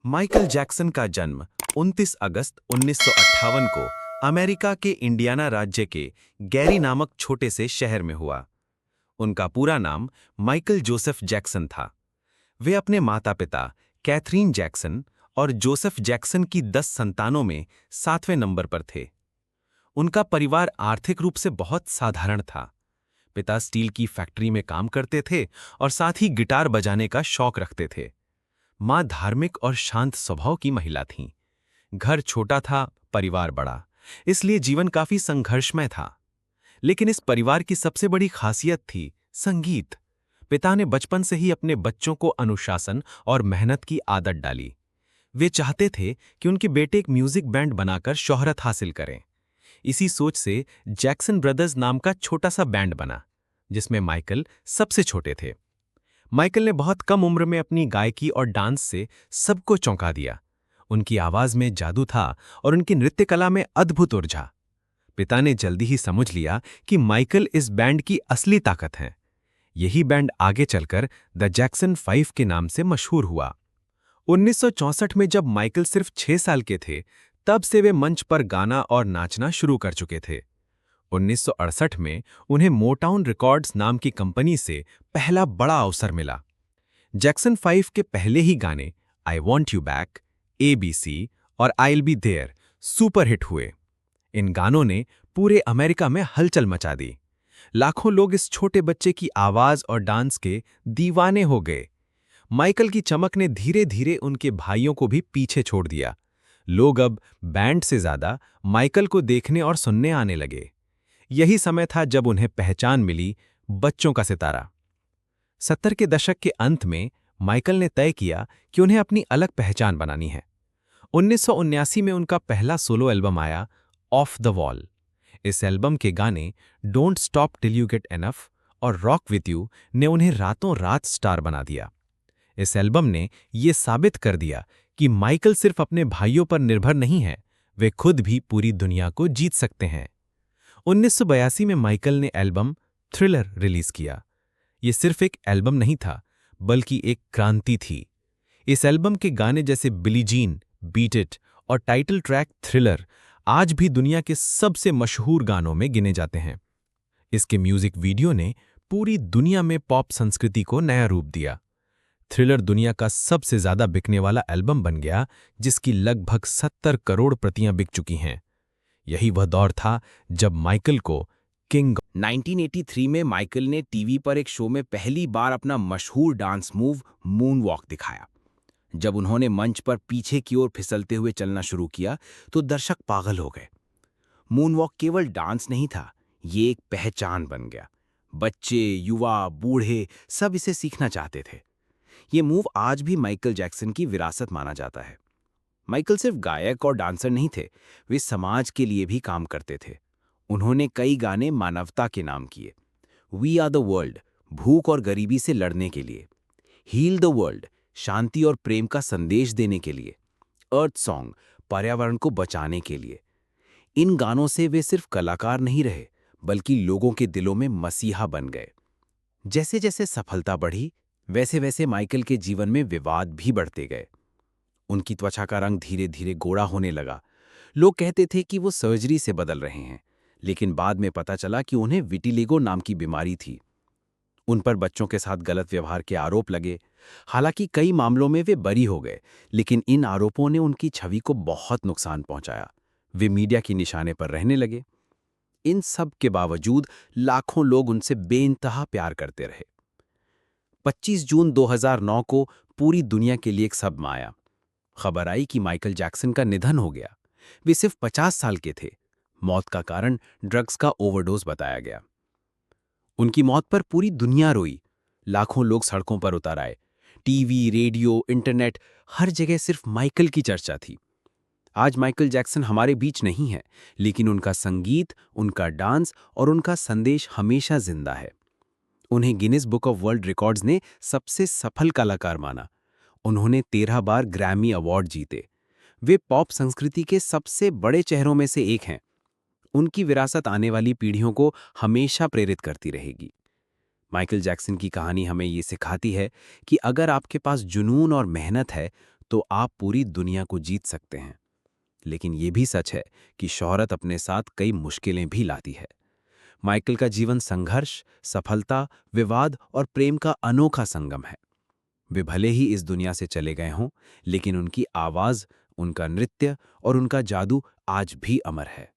Michael Jackson का जन्म 29 अगस्त 1958 को अमेरिका के इंडियाना राज्य के गैरी नामक छोटे से शहर में हुआ। उनका पूरा नाम माइकल जोसेफ जैक्सन था। वे अपने माता-पिता कैथरीन जैक्सन और जोसेफ जैक्सन की 10 संतानों में 7वें नंबर पर थे। उनका परिवार आर्थिक रूप से बहुत साधारण था। पिता स्टील की फैक्ट्री में काम करते थे और साथ ही गिटार बजाने का शौक रखते थे। मां धार्मिक और शांत स्वभाव की महिला थीं। घर छोटा था, परिवार बड़ा, इसलिए जीवन काफी संघर्षमय था। लेकिन इस परिवार की सबसे बड़ी खासियत थी संगीत। पिता ने बचपन से ही अपने बच्चों को अनुशासन और मेहनत की आदत डाली। वे चाहते थे कि उनके बेटे एक म्यूजिक बैंड बनाकर शोहरत हासिल करें। इसी सोच से जैक्सन ब्रदर्स नाम का छोटा सा बैंड बना, जिसमें माइकल सबसे छोटे थे। माइकल ने बहुत कम उम्र में अपनी गायकी और डांस से सबको चौंका दिया। उनकी आवाज में जादू था और उनकी नृत्य कला में अद्भुत ऊर्जा। पिता ने जल्दी ही समझ लिया कि माइकल इस बैंड की असली ताकत है। यही बैंड आगे चलकर द जैक्सन 5 के नाम से मशहूर हुआ। 1964 में जब माइकल सिर्फ 6 साल के थे, तब से वे मंच पर गाना और नाचना शुरू कर चुके थे। 1968 में उन्हें मोटाउन रिकॉर्ड्स नाम की कंपनी से पहला बड़ा अवसर मिला। जैक्सन 5 के पहले ही गाने I want you back, ABC और आइल बी देयर सुपरहिट हुए। इन गानों ने पूरे अमेरिका में हलचल मचा दी। लाखों लोग इस छोटे बच्चे की आवाज और डांस के दीवाने हो गए। माइकल की चमक ने धीरे धीरे उनके भाइयों को भी पीछे छोड़ दिया। लोग अब बैंड से ज्यादा माइकल को देखने और सुनने आने लगे। यही समय था जब उन्हें पहचान मिली, बच्चों का सितारा। 70 के दशक के अंत में माइकल ने तय किया कि उन्हें अपनी अलग पहचान बनानी है। 1979 में उनका पहला सोलो एल्बम आया, ऑफ द वॉल। इस एल्बम के गाने don't stop till you get enough और रॉक विथ यू ने उन्हें रातों रात स्टार बना दिया। इस एल्बम ने यह साबित कर दिया कि माइकल सिर्फ अपने भाइयों पर निर्भर नहीं है, वे खुद भी पूरी दुनिया को जीत सकते हैं। 1982 में माइकल ने एल्बम थ्रिलर रिलीज किया। यह सिर्फ एक एल्बम नहीं था, बल्कि एक क्रांति थी। इस एल्बम के गाने जैसे बिली जीन, बीट इट और टाइटल ट्रैक थ्रिलर आज भी दुनिया के सबसे मशहूर गानों में गिने जाते हैं। इसके म्यूजिक वीडियो ने पूरी दुनिया में पॉप संस्कृति को नया रूप दिया। थ्रिलर दुनिया का सबसे ज्यादा बिकने वाला एल्बम बन गया, जिसकी लगभग 70 करोड़ प्रतियां बिक चुकी हैं। यही वह दौर था जब माइकल को किंग 1983 में माइकल ने टीवी पर एक शो में पहली बार अपना मशहूर डांस मूव मून वॉक दिखाया। जब उन्होंने मंच पर पीछे की ओर फिसलते हुए चलना शुरू किया तो दर्शक पागल हो गए। मून वॉक केवल डांस नहीं था, ये एक पहचान बन गया। बच्चे, युवा, बूढ़े सब इसे सीखना चाहते थे। ये मूव आज भी माइकल जैक्सन की विरासत माना जाता है। माइकल सिर्फ गायक और डांसर नहीं थे, वे समाज के लिए भी काम करते थे। उन्होंने कई गाने मानवता के नाम किए। वी आर द वर्ल्ड, भूख और गरीबी से लड़ने के लिए। हील द वर्ल्ड, शांति और प्रेम का संदेश देने के लिए। अर्थ सॉन्ग, पर्यावरण को बचाने के लिए। इन गानों से वे सिर्फ कलाकार नहीं रहे, बल्कि लोगों के दिलों में मसीहा बन गए। जैसे जैसे सफलता बढ़ी, वैसे वैसे माइकल के जीवन में विवाद भी बढ़ते गए। उनकी त्वचा का रंग धीरे धीरे गोरा होने लगा। लोग कहते थे कि वो सर्जरी से बदल रहे हैं, लेकिन बाद में पता चला कि उन्हें विटिलिगो नाम की बीमारी थी। उन पर बच्चों के साथ गलत व्यवहार के आरोप लगे। हालांकि कई मामलों में वे बरी हो गए, लेकिन इन आरोपों ने उनकी छवि को बहुत नुकसान पहुंचाया। वे मीडिया के निशाने पर रहने लगे। इन सब के बावजूद लाखों लोग उनसे बेइंतहा प्यार करते रहे। 25 जून 2009 को पूरी दुनिया के लिए एक सदमा आया। खबर आई कि माइकल जैक्सन का निधन हो गया। वे सिर्फ 50 साल के थे। मौत का कारण ड्रग्स का ओवरडोज बताया गया। उनकी मौत पर पूरी दुनिया रोई। लाखों लोग सड़कों पर उतर आए। टीवी, रेडियो, इंटरनेट, हर जगह सिर्फ माइकल की चर्चा थी। आज माइकल जैक्सन हमारे बीच नहीं है, लेकिन उनका संगीत, उनका डांस और उनका संदेश हमेशा जिंदा है। उन्हें Guinness book of world records ने सबसे सफल कलाकार माना। उन्होंने 13 बार ग्रैमी अवार्ड जीते। वे पॉप संस्कृति के सबसे बड़े चेहरों में से एक हैं। उनकी विरासत आने वाली पीढ़ियों को हमेशा प्रेरित करती रहेगी। माइकल जैक्सन की कहानी हमें ये सिखाती है कि अगर आपके पास जुनून और मेहनत है, तो आप पूरी दुनिया को जीत सकते हैं। लेकिन ये भी सच है कि शोहरत अपने साथ कई मुश्किलें भी लाती है। माइकल का जीवन संघर्ष, सफलता, विवाद और प्रेम का अनोखा संगम है। वे भले ही इस दुनिया से चले गए हों, लेकिन उनकी आवाज़, उनका नृत्य और उनका जादू आज भी अमर है।